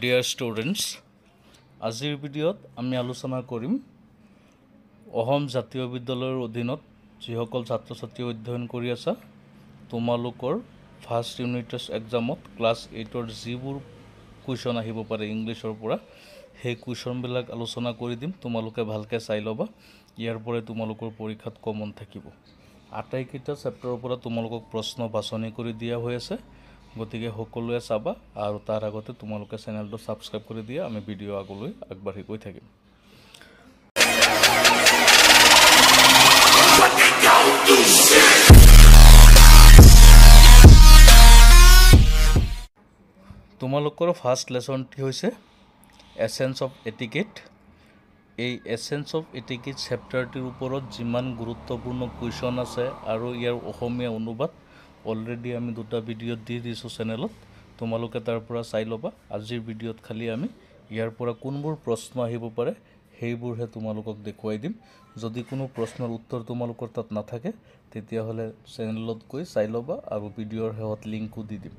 Dear students, আজিৰ ভিডিঅ'ত আমি আলোচনা কৰিম অসম জাতীয় বিদ্যালয়ৰ অধীনত যিসকল ছাত্ৰ ছাত্ৰী অধ্যয়ন কৰি আছা তোমালোকৰ ফাৰ্ষ্ট ইউনিট টেষ্ট এক্সামত ক্লাছ 8ৰ যিবোৰ কুৱেশ্যন আহিব পাৰে ইংলিছৰ পৰা সেই কুৱেশ্যনবিলাক আলোচনা কৰি দিম। তোমালোকে ভালকৈ চাই ল'বা, ইয়াৰ পৰাই তোমালোকৰ পৰীক্ষাত কমন থাকিব। আটাইকেইটা চেপ্টাৰৰ পৰা তোমালোকক প্ৰশ্ন বাছনি কৰি দিয়া হৈ আছে, গতিকে সকলোৱে চাবা আৰু তাৰ আগতে তোমালোকে চেনেলটো ছাবস্ক্ৰাইব কৰি দিয়া। আমি ভিডিঅ' আগলৈ আগবাঢ়ি গৈ থাকিম। তোমালোকৰ ফাৰ্ষ্ট লেছনটি হৈছে এছেন্স অফ এটিকেট। এই এছেন্স অফ এটিকেট চেপ্টাৰটিৰ ওপৰত যিমান গুৰুত্বপূৰ্ণ কুৱেশ্যন আছে আৰু ইয়াৰ অসমীয়া অনুবাদ অলৰেডি আমি দুটা ভিডিঅ'ত দি দিছোঁ চেনেলত, তোমালোকে তাৰ পৰা চাই ল'বা। আজিৰ ভিডিঅ'ত খালি আমি ইয়াৰ পৰা কোনবোৰ প্ৰশ্ন আহিব পাৰে সেইবোৰহে তোমালোকক দেখুৱাই দিম। যদি কোনো প্ৰশ্নৰ উত্তৰ তোমালোকৰ তাত নাথাকে তেতিয়াহ'লে চেনেলত গৈ চাই ল'বা আৰু ভিডিঅ'ৰ শেষত লিংকো দি দিম।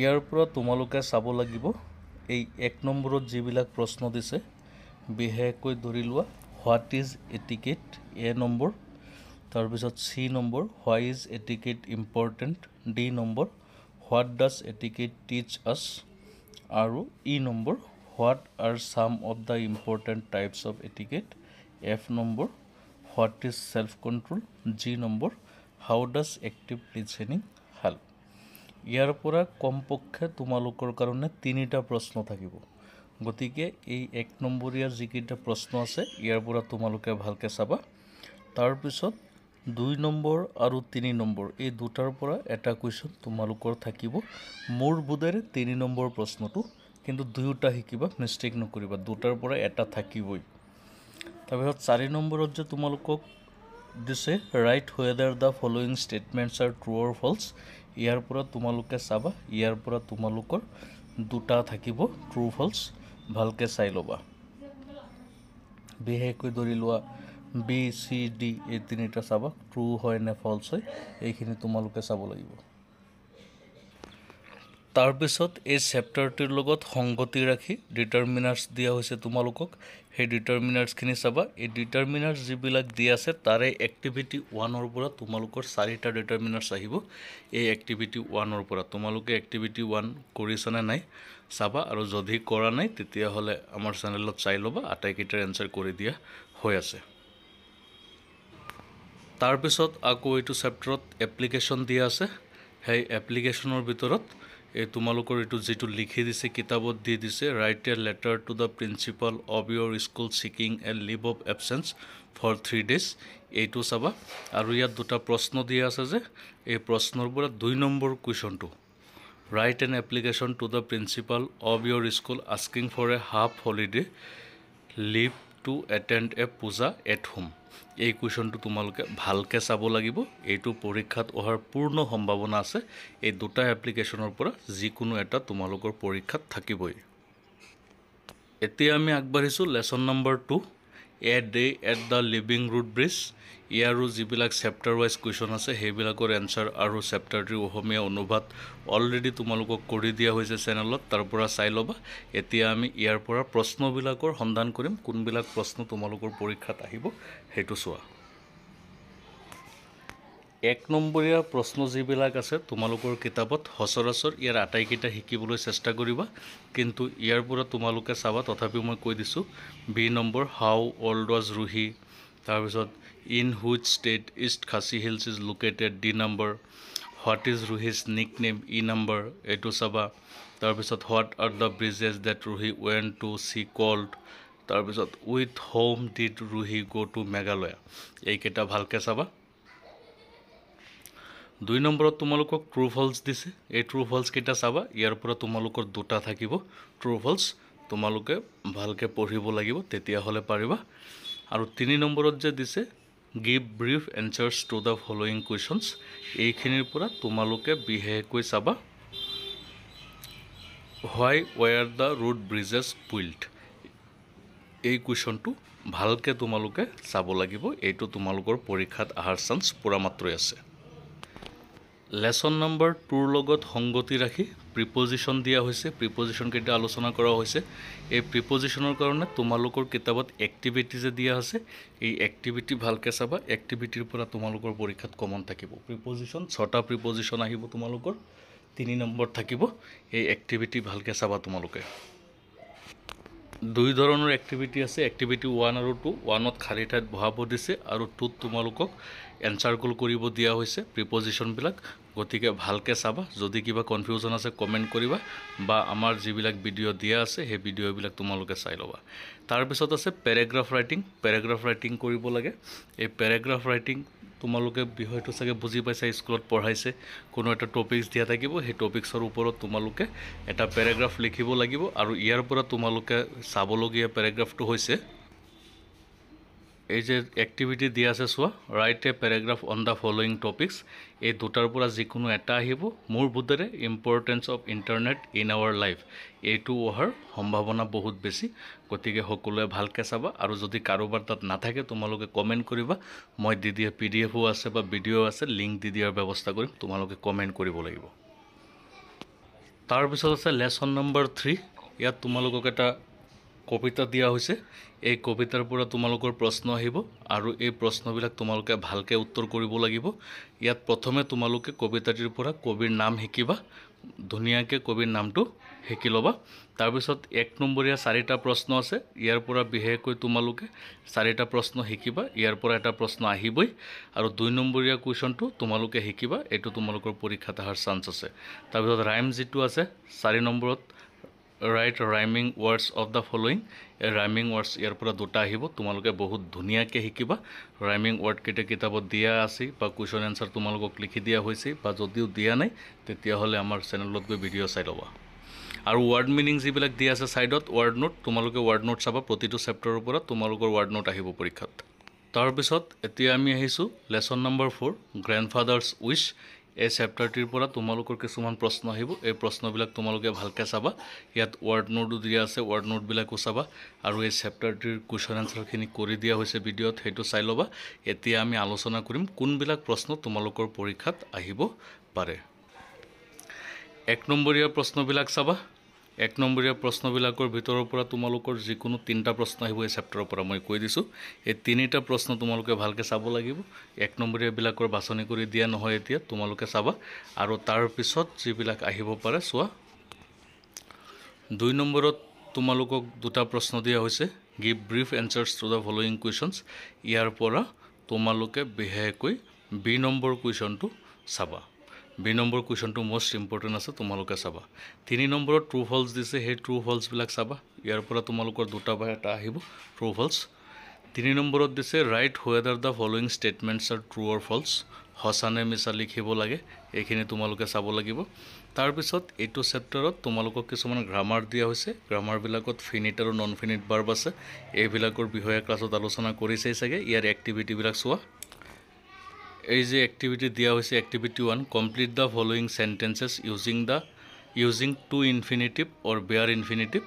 ইয়াৰ পৰা তোমালোকে চাব লাগিব এই 1 নম্বৰত যিবিলাক প্ৰশ্ন দিছে, বিশেষকৈ ধৰি লোৱা what is etiquette, A number. তাৰপিছত C number why is etiquette important, D number what does etiquette teach us, আৰু E number what are some of the important types of etiquette, F number what is self control, G number how does active listening help. ইয়াৰ পৰা কমপক্ষে তোমালোকৰ কাৰণে 3টা প্ৰশ্ন থাকিব। গতিকে এই 1 নম্বৰীয়া যিকেইটা প্ৰশ্ন আছে ইয়াৰ পৰা তোমালোকে ভালকৈ চাবা। তাৰপিছত 2 নম্বৰ আৰু 3 নম্বৰ এই দুটাৰ পৰা এটা কুৱেশ্যন তোমালোকৰ থাকিব। মোৰ বোধেৰে 3 নম্বৰ প্ৰশ্নটো, কিন্তু দুয়োটা শিকিবা, মিষ্টেক নকৰিবা, দুটাৰ পৰা এটা থাকিবই। তাৰপিছত 4 নম্বৰত যে তোমালোকক দিছে write whether the following statements are true or false, ইয়াৰ পৰা তোমালোকে চাবা। ইয়াৰ পৰা তোমালোকৰ দুটা থাকিব ট্ৰু ফল্ছ, ভালকৈ চাই ল'বা। বিশেষকৈ ধৰি লোৱা বি চি ডি এই 3টা চাবা, ট্ৰু হয় নে ফল্ছ হয় এইখিনি তোমালোকে চাব লাগিব। তাৰপিছত এই চেপ্টাৰটিৰ লগত সংগতি ৰাখি ডিটাৰমিনাৰ্ছ দিয়া হৈছে তোমালোকক, সেই ডিটাৰমিনাৰ্ছখিনি চাবা। এই ডিটাৰমিনাৰ্ছ যিবিলাক দিয়া আছে তাৰে এক্টিভিটি 1ৰ পৰা তোমালোকৰ 4টা ডিটাৰমিনাৰ্ছ আহিব। এই এক্টিভিটি 1ৰ পৰা তোমালোকে এক্টিভিটি 1 কৰিছানে নাই চাবা, আৰু যদি কৰা নাই তেতিয়াহ'লে আমাৰ চেনেলত চাই ল'বা, আটাইকেইটাৰ এনচাৰ কৰি দিয়া হৈ আছে। তাৰপিছত আকৌ এইটো চেপ্টাৰত এপ্লিকেশ্যন দিয়া আছে। সেই এপ্লিকেশ্যনৰ ভিতৰত এই তোমালোকৰ এইটো যিটো লিখি দিছে কিতাপত দি দিছে, write a letter to the principal of your school seeking a leave of absence for 3 days, এইটো চাবা। আৰু ইয়াত দুটা প্ৰশ্ন দিয়া আছে যে এই প্ৰশ্নৰ পৰা 2 নম্বৰ কুৱেশ্যনটো write an application to the principal of your school asking for a half holiday leave to attend a puja at home. এই কুৱেশ্যনটো তোমালোকে ভালকৈ চাব লাগিব। এইটো পৰীক্ষাত অহাৰ পূৰ্ণ সম্ভাৱনা আছে। এই দুটা এপ্লিকেশ্যনৰ পৰা যিকোনো এটা তোমালোকৰ পৰীক্ষাত থাকিবই। এতিয়া আমি আগবাঢ়িছোঁ lesson number 2, a day at the living root bridge. ইয়াৰো যিবিলাক চেপ্টাৰ ৱাইজ কুৱেশ্যন আছে সেইবিলাকৰ এনচাৰ আৰু চেপ্টাৰটিৰ অসমীয়া অনুবাদ অলৰেডি তোমালোকক কৰি দিয়া হৈছে চেনেলত, তাৰ পৰা চাই ল'বা। এতিয়া আমি ইয়াৰ পৰা প্ৰশ্নবিলাকৰ সন্ধান কৰিম, কোনবিলাক প্ৰশ্ন তোমালোকৰ পৰীক্ষাত আহিব সেইটো চোৱা। 1 নম্বৰীয়া প্ৰশ্ন যিবিলাক আছে তোমালোকৰ কিতাপত সচৰাচৰ ইয়াৰ আটাইকেইটা শিকিবলৈ চেষ্টা কৰিবা, কিন্তু ইয়াৰ পৰা তোমালোকে চাবা। তথাপিও মই কৈ দিছোঁ। B number how old was Ruhi, তাৰপিছত in which state East Khasi Hills is located, D number what is Ruhi's nick name, E number এইটো চাবা। তাৰপিছত what are the bridges that Ruhi went to see called, তাৰপিছত with whom did Ruhi go' to Meghalaya, এইকেইটা ভালকৈ চাবা। 2 নম্বৰত তোমালোকক ট্ৰু ফল্ছ দিছে, এই ট্ৰু ফল্ছ কেইটা চাবা। ইয়াৰ পৰা তোমালোকৰ দুটা থাকিব ট্ৰু ফল্ছ, তোমালোকে ভালকৈ পঢ়িব লাগিব তেতিয়াহ'লে পাৰিবা। আৰু 3 নম্বৰত যে দিছে give brief answers to the following questions, এইখিনিৰ পৰা তোমালোকে বিশেষকৈ চাবা why were the root bridges built, এই কুৱেশ্যনটো ভালকৈ তোমালোকে চাব লাগিব। এইটো তোমালোকৰ পৰীক্ষাত অহাৰ চান্স পূৰা মাত্ৰই আছে। লেসন নম্বৰ 2ৰ লগত সংগতি ৰাখি প্ৰিপজিশ্যন দিয়া হৈছে প্ৰিপজিশ্যন কেইটা আলোচনা কৰা হৈছে এই প্ৰিপজিশ্যনৰ কাৰণে তোমালোকৰ কিতাপত এক্টিভিটি যে দিয়া আছে এই এক্টিভিটি ভালকে চাবা এক্টিভিটিৰ পৰা তোমালোকৰ পৰীক্ষাত কমন থাকিব প্ৰিপজিশ্যন 6টা প্ৰিপজিশ্যন আহিব তোমালোকৰ 3 নম্বৰ থাকিব এই এক্টিভিটি ভালকে চাবা তোমালোকে দুই ধৰণৰ এক্টিভিটি আছে এক্টিভিটি 1 আৰু 2 1ত খালি ঠাইত বহাব দিছে আৰু 2ত তোমালোকক এনসাৰ্কল কৰিব দিয়া হৈছে প্ৰিপজিশ্যন বিলাক গতিকে ভালকে চাবা যদি কিবা কনফিউজন আছে কমেন্ট কৰিবা বা আমাৰ যিবিলাক ভিডিও দিয়া আছে সেই ভিডিও বিলাক তোমালোকে চাই লবা তাৰ পিছত আছে প্যাৰাগ্ৰাফ ৰাইটিং কৰিব লাগে এই প্যাৰাগ্ৰাফ ৰাইটিং তোমালোকে বিষয়টো চাগে বুজি পাইছা স্কুলত পঢ়াইছে কোনো এটা টপিকস দিয়া থাকিব সেই টপিকসৰ ওপৰত তোমালোকে এটা প্যাৰাগ্ৰাফ লিখিব লাগিব আৰু ইয়াৰ পৰা তোমালোকে চাবলগীয়া প্যাৰাগ্ৰাফটো হৈছে এই যে এক্টিভিটি দিয়া আছে সোয়া write a paragraph on the following topics এই দুটাৰ পৰা যিকোনো এটা আহিব মোৰ বুদ্ধৰে importance of internet in our life এইটো অহাৰ সম্ভাৱনা বহুত বেছি গতিকে সকলোৱে ভালকে চাবা আৰু যদি কাৰোবাৰ তাত নাথাকে তোমালোকে কমেন্ট কৰিবা মই দি দিয়া পিডিএফও আছে বা ভিডিও আছে লিংক দি দিয়াৰ ব্যৱস্থা কৰিম তোমালোকে কমেন্ট কৰিব লাগিব তাৰ পিছত আছে লেসন নম্বৰ 3 ইয়াত তোমালোকক এটা কবিতা দিয়া হৈছে এই কবিতাৰ পৰা তোমালোকৰ প্ৰশ্ন আহিব আৰু এই প্ৰশ্নবিলাক তোমালোকে ভালকে উত্তৰ কৰিব লাগিব ইয়াত প্ৰথমে তোমালোকে কবিতাটিৰ পৰা কবিৰ নাম শিকিবা ধুনিয়াকে কবিৰ নামটো শিকি লবা তাৰ পিছত 1 নম্বৰীয়া 4টা প্ৰশ্ন আছে ইয়াৰ পৰা বিহেকৈ তোমালোকে 4টা প্ৰশ্ন শিকিবা ইয়াৰ পৰা এটা প্ৰশ্ন আহিবই আৰু 2 নম্বৰীয়া কোৱেশ্চনটো তোমালোকে শিকিবা এটো তোমালোকৰ পৰীক্ষাত আহাৰ চান্স আছে তাৰ পিছত ৰাইম যেটো আছে 4 নম্বৰত Write rhyming words of the following rhyming words ইয়াৰ পৰা দুটা আহিব তোমালোকে বহুত ধুনিয়াকে শিকিবা rhyming word কেটা কিতাপত দিয়া আছে বা কোৱেশ্চন আনসাৰ তোমালোকক লিখি দিয়া হৈছে বা যদিও দিয়া নাই তেতিয়া হলে আমাৰ চেনেলত গৈ ভিডিও চাই লবা আৰু ওয়াৰ্ড মিনিং যিবিলাক দিয়া আছে সাইডত ওয়াৰ্ড নোট তোমালোকে ওয়াৰ্ড নোট চাবা প্ৰতিটো চেপ্টাৰৰ পৰা তোমালোকৰ ওয়াৰ্ড নোট আহিব পৰীক্ষাত তাৰ পিছত এতিয়া আমি আহিছো লেসন নম্বৰ 4 গ্ৰান্ডফাদাৰ্স উইশ এই চেপ্টাৰটিৰ পৰা তোমালোকৰ কিছুমান প্ৰশ্ন আহিব এই প্ৰশ্নবিলাক তোমালোকে ভালকে চাবা ইয়াত ওয়াৰ্ড নোট দিয়া আছে ওয়াৰ্ড নোট বিলাকো চাবা আৰু এই চেপ্টাৰটিৰ কোৱেশ্চন আনসাৰখিনি কৰি দিয়া হৈছে ভিডিওত হেতু চাই লবা এতিয়া আমি আলোচনা কৰিম কোনবিলাক প্ৰশ্ন তোমালোকৰ পৰীক্ষাত আহিব পাৰে 1 নম্বৰীয়া প্ৰশ্নবিলাক চাবা 1 নম্বৰীয়া প্ৰশ্নবিলাকৰ ভিতৰৰ পৰা তোমালোকৰ যিকোনো 3টা প্ৰশ্ন আহিব এই চেপ্টাৰৰ পৰা মই কৈ দিছো এই 3টা প্ৰশ্ন তোমালোকে ভালকে চাব লাগিব 1 নম্বৰীয়া বিলাকৰ বাছনি কৰি দিয়া নহয় এতিয়া তোমালোকে চাবা আৰু তাৰ পিছত যিবিলাক আহিব পাৰে সোৱা 2 নম্বৰত তোমালোকক দুটা প্ৰশ্ন দিয়া হৈছে give brief answers to the following questions ইয়াৰ পৰা তোমালোকে বিহেকৈ বি নম্বৰ কোৱেশ্চনটো চাবা বি নম্বৰ কোৱেশ্চনটো মোস্ট ইম্পৰ্টেন্ট আছে তোমালোকে চাবা 3 নম্বৰত ট্ৰু ফলছ দিছে হে ট্ৰু ফলছ বিলাক চাবা ইয়াৰ পৰা তোমালোকৰ দুটা বা এটা আহিব ট্ৰু ফলছ 3 নম্বৰত দিছে write whether the following statements are true or false হসানে মিছা লিখিব লাগে এইখিনি তোমালোকে চাব লাগিব তাৰ পিছত এইটো চেপ্টাৰত তোমালোকক কিছুমান গ্ৰামাৰ দিয়া হৈছে গ্ৰামাৰ বিলাকত ফিনিট আৰু নন ফিনিট ভাৰ্ব আছে এইবিলাকৰ বিষয়ে ক্লাছত আলোচনা কৰিছেই চাগে ইয়াৰ এক্টিভিটি বিলাক চোৱা এই যে এক্টিভিটি দিয়া হৈছে activity 1 complete the following sentences using to infinitive or bare infinitive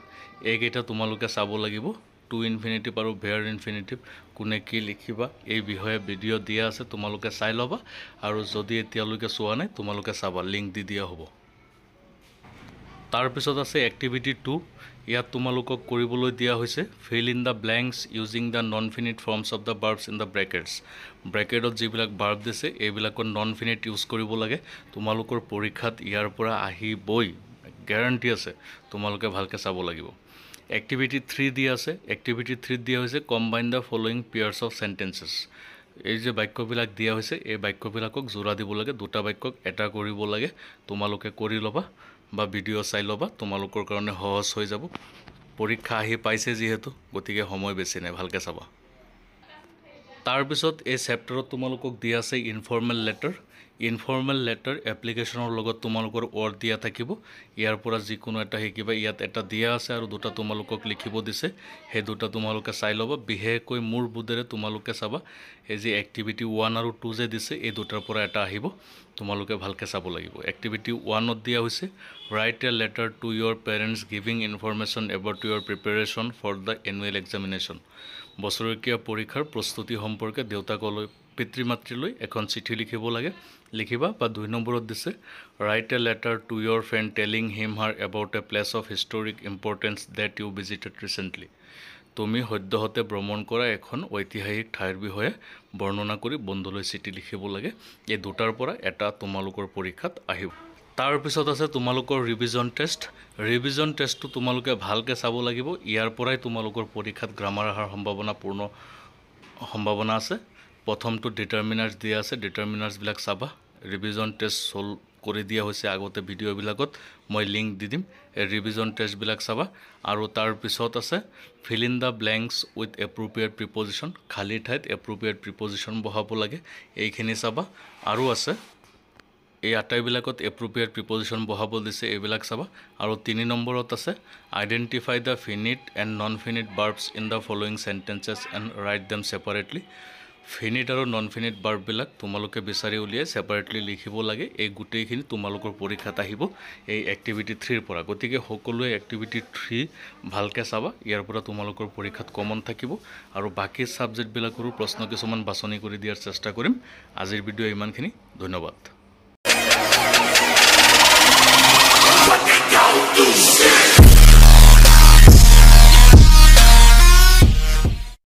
এইকেইটা তোমালোকে চাব লাগিব টু ইনফিনিটিভ আৰু বেয়াৰ ইনফিনিটিভ কোনে কি লিখিবা এই বিষয়ে ভিডিও দিয়া আছে তোমালোকে চাই লবা আৰু যদি এতিয়ালৈকে চোৱা নাই তোমালোকে চাবা লিংক দি দিয়া হ'ব তাৰ পিছত আছে এক্টিভিটি 2 ইয়াত তোমালোকক কৰিবলৈ দিয়া হৈছে fill in the blanks using the non finite forms of the verbs in the bracketত যিবিলাক verb দিছে এইবিলাকৰ non finite ইউজ কৰিব লাগে তোমালোকৰ পৰীক্ষাত ইয়াৰ পৰা আহিবই গ্যাৰান্টি আছে তোমালোকে ভালকে চাব লাগিব এক্টিভিটি 3 দিয়া আছে এক্টিভিটি 3 দিয়া হৈছে combine the following pairs of sentences এই যে বাক্যবিলাক দিয়া হৈছে এই বাক্যবিলাকক জোৰা দিব লাগে দুটা বাক্যক এটা কৰিব লাগে তোমালোকে কৰি লবা বা ভিডিও চাই লবা তোমালোকৰ কাৰণে সহজ হৈ যাব পৰীক্ষা আহি পাইছে যিহেতু গতিকে সময় বেছি নাই ভালকে চাবা তাৰ পিছত এই চেপ্টাৰত তোমালোকক দিয়া আছে ইনফৰ্মেল লেটাৰ এপ্লিকেশনৰ লগত তোমালোকৰ ওয়াৰ্ড দিয়া থাকিব ইয়াৰ পৰা যিকোনো এটা শিকিবা ইয়াত এটা দিয়া আছে আৰু দুটা তোমালোকক লিখিব দিছে হে দুটা তোমালোকে চাই লবা বিহেকৈ মোৰ বুদ্ধৰে তোমালোকে চাবা এই যে এক্টিভিটি 1 আৰু 2 যে দিছে এই দুটাৰ পৰা এটা আহিব তোমালোকে ভালকে চাব লাগিব এক্টিভিটি 1 ত দিয়া হৈছে write a letter to your parents giving information about your preparation for the annual examination বছৰেকীয়া পৰীক্ষাৰ প্ৰস্তুতি সম্পৰ্কে দেউতাকলৈ পিতৃ মাতৃলৈ এখন চিঠি লিখিব লাগে লিখিবা বা 2 নম্বৰত দিছে write a letter to your friend telling him her about a place of historic importance that you visited recently তুমি সদ্যহতে ভ্ৰমণ কৰা এখন ঐতিহাসিক ঠাইৰ বিষয়ে বৰ্ণনা কৰি বন্ধুলৈ চিঠি লিখিব লাগে এই দুটাৰ পৰা এটা তোমালোকৰ পৰীক্ষাত আহিব তাৰ পিছত আছে তোমালোকৰ ৰিভিজন টেষ্টটো তোমালোকে ভালকে চাব লাগিব ইয়াৰ পৰাই তোমালোকৰ পৰীক্ষাত গ্ৰামাৰ অহাৰ সম্ভাৱনা আছে প্ৰথমটো ডিটাৰমিনাৰ্ছ দিয়া আছে ডিটাৰমিনাৰ্ছবিলাক চাবা ৰিভিজন টেষ্ট সলভ কৰি দিয়া হৈছে আগতে ভিডিঅ'বিলাকত মই লিংক দি দিম এই ৰিভিজন টেষ্টবিলাক চাবা আৰু তাৰ পিছত আছে fill in the blanks with appropriate preposition খালী ঠাইত এপ্ৰপ্ৰিয়েট প্ৰিপজিশ্যন বহাব লাগে এইখিনি চাবা আৰু আছে এই আটাইবিলাকত এপ্ৰপ্ৰিয়েট প্ৰিপজিশ্যন বহাব দিছে এইবিলাক চাবা আৰু 3 নম্বৰত আছে identify the finite and non finite verbs in the following sentences and write them separately finite আৰু নন ফিনিট ভাৰ্ববিলাক তোমালোকে বিচাৰি উলিয়াই সেপাৰেটলি লিখিব লাগে এই গোটেইখিনি তোমালোকৰ পৰীক্ষাত আহিব এই এক্টিভিটি 3 পৰা গতিকে সকলোৱে এক্টিভিটি 3 ভালকে চাবা ইয়াৰ পৰা তোমালোকৰ পৰীক্ষাত কমন থাকিব আৰু বাকি সাবজেক্টবিলাকৰো প্ৰশ্ন কিছুমান বাছনি কৰি দিয়াৰ চেষ্টা কৰিম আজিৰ ভিডিঅ' ইমানখিনি ধন্যবাদ